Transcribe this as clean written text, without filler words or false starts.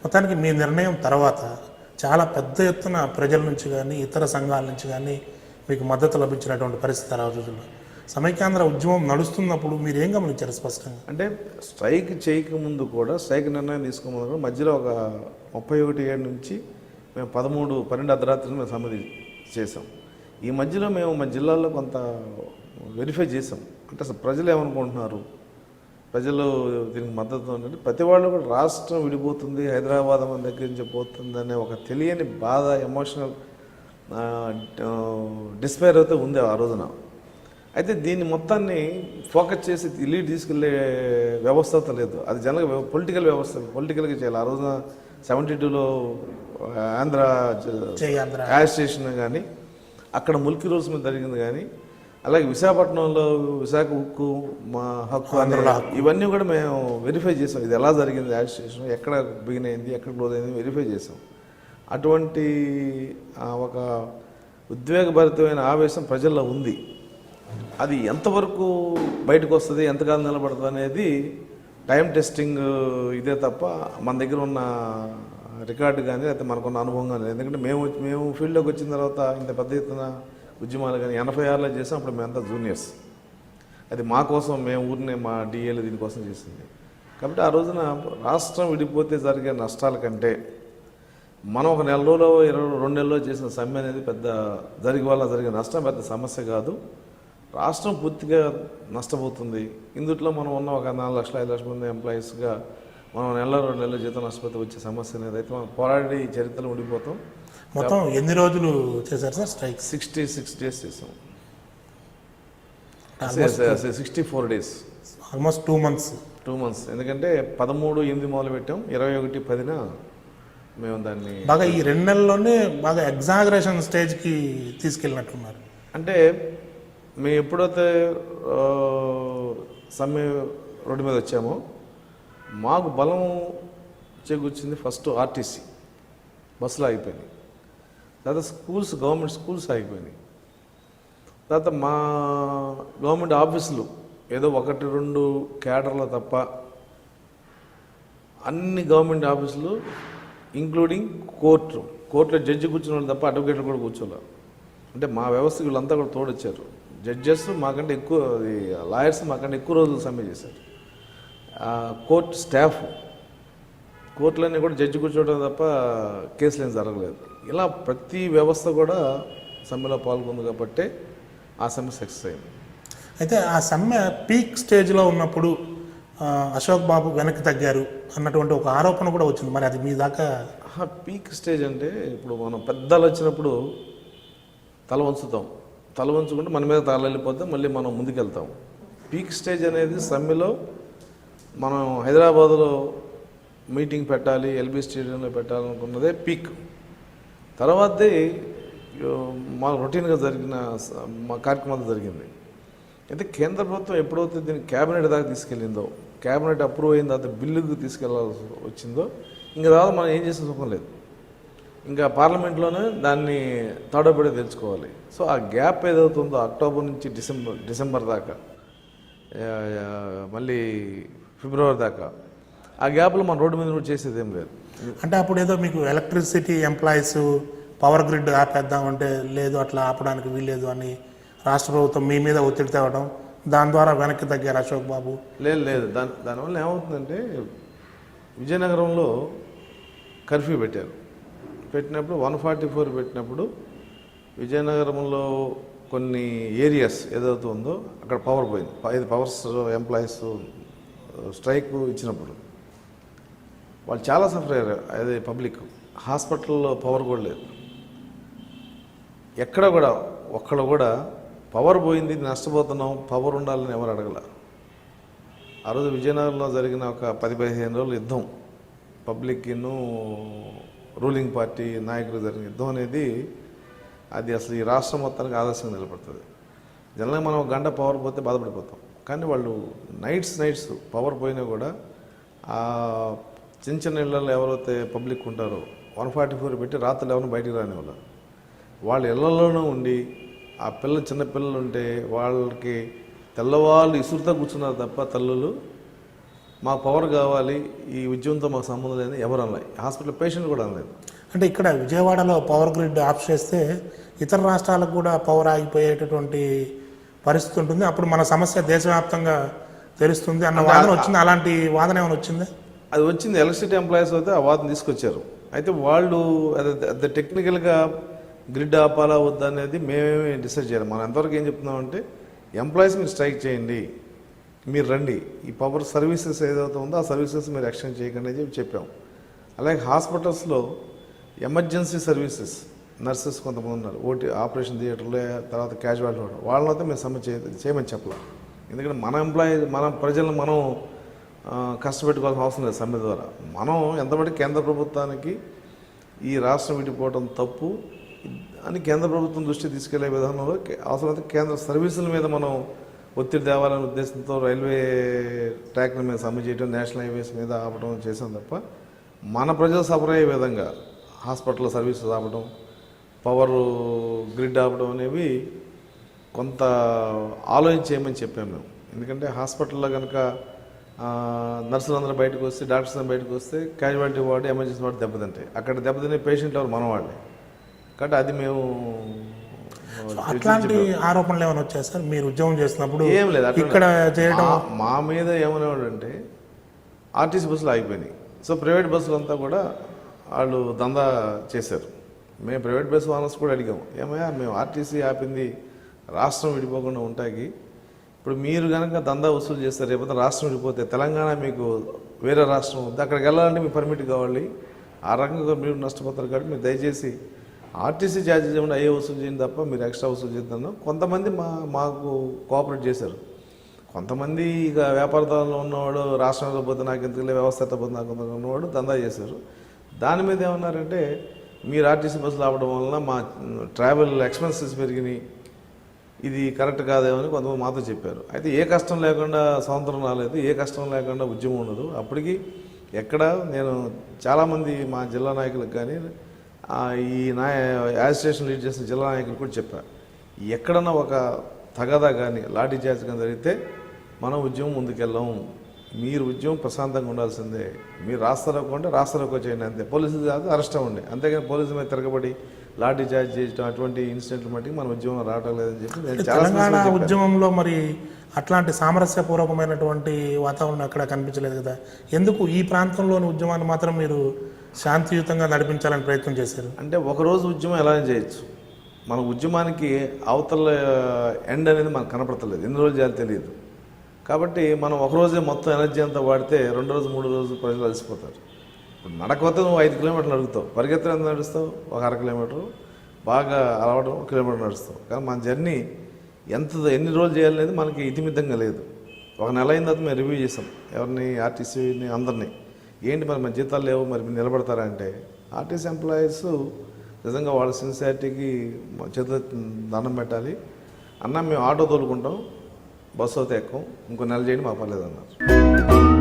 మొత్తానికి మీ నిర్ణయం తర్వాత చాలా పెద్ద ఎత్తున ప్రజల నుంచి కానీ ఇతర సంఘాల నుంచి కానీ మీకు మద్దతు లభించినటువంటి పరిస్థితి ఆ రోజుల్లో. సమైక్యాంధ్ర ఉద్యమం నడుస్తున్నప్పుడు మీరు ఏం గమనించారు స్పష్టంగా? అంటే స్ట్రైక్ చేయకముందు కూడా, స్ట్రైక్ నిర్ణయం తీసుకోముందు కూడా మధ్యలో ఒక 31 నుంచి మేము 12 అర్ధరాత్రి మేము సమాధి చేసాం. ఈ మధ్యలో మేము మా జిల్లాలో కొంత వెరిఫై చేసాం. అంటే అసలు ప్రజలు ఏమనుకుంటున్నారు, ప్రజలు దీనికి మద్దతు ఉంటే ప్రతి వాళ్ళు కూడా రాష్ట్రం విడిపోతుంది, హైదరాబాద్ మన దగ్గర నుంచి పోతుంది అనే ఒక తెలియని బాధ, ఎమోషనల్ డిస్పైర్ అయితే ఉంది ఆ రోజున. అయితే దీన్ని మొత్తాన్ని ఫోకస్ చేసి లీడ్ తీసుకెళ్లే వ్యవస్థ లేదు. అది జనరల్గా పొలిటికల్ వ్యవస్థ, పొలిటికల్గా చేయాలి. ఆ రోజున 72లో ఆంధ్ర యాజిటేషన్ కానీ, అక్కడ ముల్కీ రూల్స్ మీద జరిగింది కానీ, అలాగే విశాఖపట్నంలో విశాఖ ఉక్కు మా హక్కు అనే ఇవన్నీ కూడా మేము వెరిఫై చేసాం. ఇది ఎలా జరిగింది, యాజిటేషన్ ఎక్కడ బిగిన్ అయింది, ఎక్కడ క్లోజ్ అయింది వెరిఫై చేసాం. అటువంటి ఒక ఉద్వేగభరితమైన ఆవేశం ప్రజల్లో ఉంది. అది ఎంతవరకు బయటకు వస్తుంది, ఎంతకాలం నిలబడుతుంది అనేది టైం టెస్టింగ్ ఇదే తప్ప మన దగ్గర ఉన్న రికార్డు కానీ లేకపోతే మనకున్న అనుభవం కానీ. ఎందుకంటే మేము ఫీల్డ్లోకి వచ్చిన తర్వాత ఇంత పెద్ద ఎత్తున ఉద్యమాలు కానీ 86లో చేసాం. అప్పుడు మేమంతా జూనియర్స్. అది మా కోసం, మేము ఊరినే మా డిఏలు దీనికోసం చేసింది. కాబట్టి ఆ రోజున రాష్ట్రం విడిపోతే జరిగే నష్టాల కంటే మనం ఒక నెల రోజులో 2 నెలల్లో చేసిన సమ్మె అనేది పెద్ద జరిగే నష్టం పెద్ద సమస్య కాదు. రాష్ట్రం పూర్తిగా నష్టపోతుంది. ఇందుట్లో మనం ఉన్న ఒక 4 లక్షల 5 లక్షల మంది ఎంప్లాయీస్గా మనం 2 నెలల జీతం నష్టపోతే వచ్చే సమస్య అనేది అయితే మనం పోరాడి చరిత్రలో ఉండిపోతాం. మొత్తం ఎన్ని రోజులు చేశారు సార్ స్ట్రైక్? 66 డేస్ చేసాం. 64 డేస్, ఆల్మోస్ట్ 2 months. ఎందుకంటే 13/8 మొదలు పెట్టాం, 21/10 మేము దాన్ని బాగా ఈ 2 నెలల్లోనే బాగా ఎగ్జాగరేషన్ స్టేజ్కి తీసుకెళ్ళినట్టున్నారు. అంటే మేము ఎప్పుడైతే సమ్మె రోడ్డు మీద వచ్చామో మాకు బలం చేకూర్చింది ఫస్ట్ ఆర్టీసీ బస్సులు ఆగిపోయినాయి, తర్వాత గవర్నమెంట్ స్కూల్స్ ఆగిపోయినాయి, తర్వాత మా గవర్నమెంట్ ఆఫీసులు ఏదో 1-2 క్యాడర్లు తప్ప అన్ని గవర్నమెంట్ ఆఫీసులు ఇంక్లూడింగ్ కోర్టులో జడ్జి కూర్చున్న వాళ్ళు తప్ప అడ్వకేట్లు కూడా కూర్చోలేరు. అంటే మా వ్యవస్థకు వీళ్ళంతా కూడా తోడొచ్చారు. జడ్జెస్ మాకంటే ఎక్కువ, లాయర్స్ మాకంటే ఎక్కువ రోజులు సమ్మె చేశారు. కోర్టు స్టాఫ్, కోర్టులన్నీ కూడా జడ్జి కూర్చోవడం తప్ప కేసులు ఏం జరగలేదు. ఇలా ప్రతి వ్యవస్థ కూడా సమ్మెలో పాల్గొంది కాబట్టి ఆ సమ్మె సక్సెస్ అయింది. అయితే ఆ సమ్మె పీక్ స్టేజ్లో ఉన్నప్పుడు అశోక్ బాబు వెనక్కి తగ్గారు అన్నటువంటి ఒక ఆరోపణ కూడా వచ్చింది. మరి అది మీ దాకా? పీక్ స్టేజ్ అంటే ఇప్పుడు మనం పెద్దలు వచ్చినప్పుడు తల వంచుకుంటే మన మీద తల వెళ్ళిపోతే మళ్ళీ మనం ముందుకెళ్తాం. పీక్ స్టేజ్ అనేది సమ్మెలో మనం హైదరాబాద్లో మీటింగ్ పెట్టాలి, ఎల్బీ స్టేడియంలో పెట్టాలనుకున్నదే పీక్. తర్వాతే మా రొటీన్గా జరిగిన మా కార్యక్రమాలు జరిగింది. అయితే కేంద్ర ప్రభుత్వం ఎప్పుడైతే దీన్ని క్యాబినెట్ దాకా తీసుకెళ్ళిందో, క్యాబినెట్ అప్రూవ్ అయిన తర్వాత బిల్లుకు తీసుకెళ్లాల్సి వచ్చిందో, ఇంకా తర్వాత మనం ఏం చేసిన సుఖం లేదు. ఇంకా పార్లమెంట్లోనే దాన్ని తాడోపడి తెలుసుకోవాలి. సో ఆ గ్యాప్ ఏదవుతుందో అక్టోబర్ నుంచి డిసెంబర్ దాకా, మళ్ళీ ఫిబ్రవరి దాకా, ఆ గ్యాప్లో మన రోడ్డు మీద కూడా చేసేది ఏం లేదు. అంటే అప్పుడు ఏదో మీకు ఎలక్ట్రిసిటీ ఎంప్లాయీస్ పవర్ గ్రిడ్ ఆపేద్దామంటే లేదు, అట్లా ఆపడానికి వీల్లేదు అని రాష్ట్ర ప్రభుత్వం మీ మీద ఒత్తిడి తేవడం, దాని ద్వారా వెనక్కి తగ్గారు అశోక్ బాబు? లేదు. దానివల్ల ఏమవుతుందంటే విజయనగరంలో కర్ఫ్యూ పెట్టినప్పుడు 144 పెట్టినప్పుడు విజయనగరంలో కొన్ని ఏరియాస్ ఏదైతే ఉందో అక్కడ పవర్ పోయింది. 5 పవర్స్ ఎంప్లాయీస్ స్ట్రైక్ ఇచ్చినప్పుడు వాళ్ళు చాలా సఫర్ అయ్యారు. అదే పబ్లిక్. హాస్పిటల్లో పవర్ కూడా లేదు. ఎక్కడ కూడా ఒక్కడ కూడా పవర్ పోయింది, నష్టపోతున్నాం, పవర్ ఉండాలని ఎవరు అడగల. ఆ రోజు విజయనగరంలో జరిగిన ఒక 10-15 రోజుల యుద్ధం, పబ్లిక్ను రూలింగ్ పార్టీ నాయకులు జరిగిన యుద్ధం అనేది అది అసలు ఈ రాష్ట్రం మొత్తానికి ఆదర్శంగా నిలబడుతుంది. జనరల్గా మనం 1 గంట పవర్ పోతే బాధపడిపోతాం, కానీ వాళ్ళు నైట్స్ పవర్ పోయినా కూడా ఆ చిన్న ఇళ్లలో ఎవరైతే పబ్లిక్ ఉంటారో 144 పెట్టి రాత్రులు ఎవరిని బయటికి రాని వాళ్ళ ఇళ్లలోనే ఉండి ఆ చిన్న పిల్లలు ఉంటే వాళ్ళకి తెల్లవాళ్ళు ఇసురుతో కూర్చున్నారు తప్ప తల్లులు మాకు పవర్ కావాలి, ఈ ఉద్యమంతో మాకు సంబంధం లేదని ఎవరు అనలేదు. హాస్పిటల్ పేషెంట్ కూడా అనలేదు. అంటే ఇక్కడ విజయవాడలో పవర్ గ్రిడ్ ఆఫ్ చేస్తే ఇతర రాష్ట్రాలకు కూడా పవర్ ఆగిపోయేటటువంటి పరిస్థితి ఉంటుంది, అప్పుడు మన సమస్య దేశవ్యాప్తంగా తెలుస్తుంది అన్న వాదన వచ్చింది. అలాంటి వాదన ఏమైనా వచ్చిందా? అది వచ్చింది. ఎలక్ట్రిసిటీ ఎంప్లాయీస్ అయితే ఆ వాదన తీసుకొచ్చారు. అయితే వాళ్ళు అది టెక్నికల్గా గ్రిడ్ ఆపాలా వద్దా అనేది మేమేమి డిసైడ్ చేయాలి. మనం ఎంతవరకు ఏం చెప్తున్నామంటే ఎంప్లాయీస్ మీరు స్ట్రైక్ చేయండి, మీరు రండి, ఈ పవర్ సర్వీసెస్ ఏదైతే ఉందో ఆ సర్వీసెస్ మీరు ఎక్స్టెండ్ చేయకండి అని చెప్పాం. అలాగే హాస్పిటల్స్లో ఎమర్జెన్సీ సర్వీసెస్ నర్సెస్ కొంతమంది ఉన్నారు, ఆపరేషన్ థియేటర్లో, తర్వాత క్యాజువాలిటీ వాళ్ళనైతే మేము సమ్మె చేయమని చెప్పాలి. ఎందుకంటే మన ప్రజలను మనం కష్టపెట్టుకోవాల్సిన అవసరం లేదు సమ్మె ద్వారా. మనం ఎంతమంది కేంద్ర ప్రభుత్వానికి ఈ రాష్ట్రం విడిపోవడం తప్పు అని కేంద్ర ప్రభుత్వం దృష్టి తీసుకెళ్లే విధానంలో అవసరమైతే కేంద్ర సర్వీసుల మీద మనం ఒత్తిడి తేవాలనే ఉద్దేశంతో రైల్వే ట్రాక్ల మీద సమ్మె చేయడం, నేషనల్ హైవేస్ మీద ఆపడం చేసాం తప్ప మన ప్రజలు సఫర్ అయ్యే విధంగా హాస్పిటల్ సర్వీసెస్ ఆపడం, పవర్ గ్రిడ్ ఆపడం అనేవి కొంత ఆలోచించేయమని చెప్పాము మేము. ఎందుకంటే హాస్పిటల్లో కనుక నర్సులందరూ బయటకు వస్తే, డాక్టర్స్ అందరూ బయటకు వస్తే క్యాజువాలిటీ వార్డు, ఎమర్జెన్సీ వార్డు దెబ్బతింటాయి. అక్కడ దెబ్బతినే పేషెంట్లు ఎవరు? మన వాళ్ళే. కాబట్టి అది మేము అట్లాంటి ఆరోపణలు ఏమైనా వచ్చాయి సార్ మీరు ఉద్యోగం చేస్తున్నప్పుడు? ఏం లేదు. ఇక్కడ చేయడం మా మీద ఏమనేవాడు అంటే ఆర్టీసీ బస్సులు ఆగిపోయినాయి. సో ప్రైవేట్ బస్సులు అంతా కూడా వాళ్ళు దందా చేశారు. మేము ప్రైవేట్ బస్సు ఓనర్స్ కూడా అడిగాము, ఏమయ్యా మేము ఆర్టీసీ ఆపింది రాష్ట్రం విడిపోకుండా ఉంటాకి, ఇప్పుడు మీరు కనుక దందా వసూలు చేస్తారు, రేపు రాష్ట్రం విడిపోతే తెలంగాణ మీకు వేరే రాష్ట్రం ఉంది, అక్కడికి వెళ్ళాలంటే మీకు పర్మిట్ కావాలి, ఆ రకంగా మీరు నష్టపోతారు. కాబట్టి మీరు దయచేసి ఆర్టీసీ ఛార్జెస్ ఏమైనా అయ్యే వసూలు చేయండి తప్ప మీరు ఎక్స్ట్రా వసూలు చేద్దాను. కొంతమంది మాకు కోఆపరేట్ చేశారు. కొంతమంది ఇక వ్యాపారదారులు ఉన్నవాడు రాష్ట్రంలో పోతే నాకు ఎందుకు వ్యవస్థ పోతే నాకు ఉన్నవాడు దందా చేశారు. దాని మీద ఏమన్నారంటే మీరు ఆర్టీసీ బస్సులు ఆపడం వలన మా ట్రావెల్ ఎక్స్పెన్సెస్ పెరిగినాయి, ఇది కరెక్ట్ కాదేమని కొంతమంది మాతో చెప్పారు. అయితే ఏ కష్టం లేకుండా స్వాతంత్రం రాలేదు, ఏ కష్టం లేకుండా ఉద్యమం ఉండదు. అప్పటికి ఎక్కడ నేను చాలామంది మా జిల్లా నాయకులకు కానీ ఈ యాజిస్ట్రేషన్ లీడ్ చేసిన జిల్లా నాయకులు కూడా చెప్పారు, ఎక్కడన్నా ఒక తగదా కానీ లాఠీ చార్జ్ కానీ జరిగితే మనం ఉద్యమం ముందుకెళ్ళాం, మీరు ఉద్యమం ప్రశాంతంగా ఉండాల్సిందే, మీరు రాస్తారోకో అంటే రాస్తారోకో చేయండి అంతే, పోలీసులు కాదు అరెస్ట్ అవ్వండి, అంతేగాని పోలీసుల మీద తిరగబడి లాఠీ చార్జ్ చేయడం అటువంటి ఇన్సిడెంట్లు మట్టికి మన ఉద్యమం రావటం లేదని చెప్పి నేను తెలంగాణ ఉద్యమంలో మరి అట్లాంటి సామరస్యపూర్వకమైనటువంటి వాతావరణం అక్కడ కనిపించలేదు కదా, ఎందుకు ఈ ప్రాంతంలోని ఉద్యమాన్ని మాత్రం మీరు శాంతియుతంగా నడిపించాలని ప్రయత్నం చేశారు? అంటే ఒకరోజు ఉద్యమం ఎలా చేయొచ్చు, మన ఉద్యమానికి అవతల ఎండ్ అనేది మనకు కనపడతలేదు, ఎన్ని రోజులు చేయాలో తెలియదు. కాబట్టి మనం ఒకరోజే మొత్తం ఎనర్జీ అంతా వాడితే 2 రోజు 3 రోజులు ప్రజలు అలసిపోతారు. ఇప్పుడు నడకపోతే నువ్వు 5 కిలోమీటర్లు నడుస్తావు, పరిగెత్తడం ఎంత నడుస్తావు, ఒక 1/2 కిలోమీటరు, బాగా అలవాటు 1 కిలోమీటర్ నడుస్తావు. కానీ మన జర్నీ ఎన్ని రోజులు చేయాలనేది మనకి ఇతిమితంగా లేదు. ఒక నెల అయిన తర్వాత మేము రివ్యూ చేసాం ఎవరిని, ఆర్టీసీని, అందరినీ. ఏంటి మరి మన జీతాలు లేవు, మరి మీరు నిలబడతారా అంటే ఆర్టీసీ ఎంప్లాయీస్ నిజంగా వాళ్ళ సిన్సియారిటీకి చేతులు దండం పెట్టాలి. అన్న మేము ఆటో తోలుకుంటాం, బస్సు అయితే ఎక్కం, ఇంకో నెల చేయండి మా పర్లేదు అన్నారు.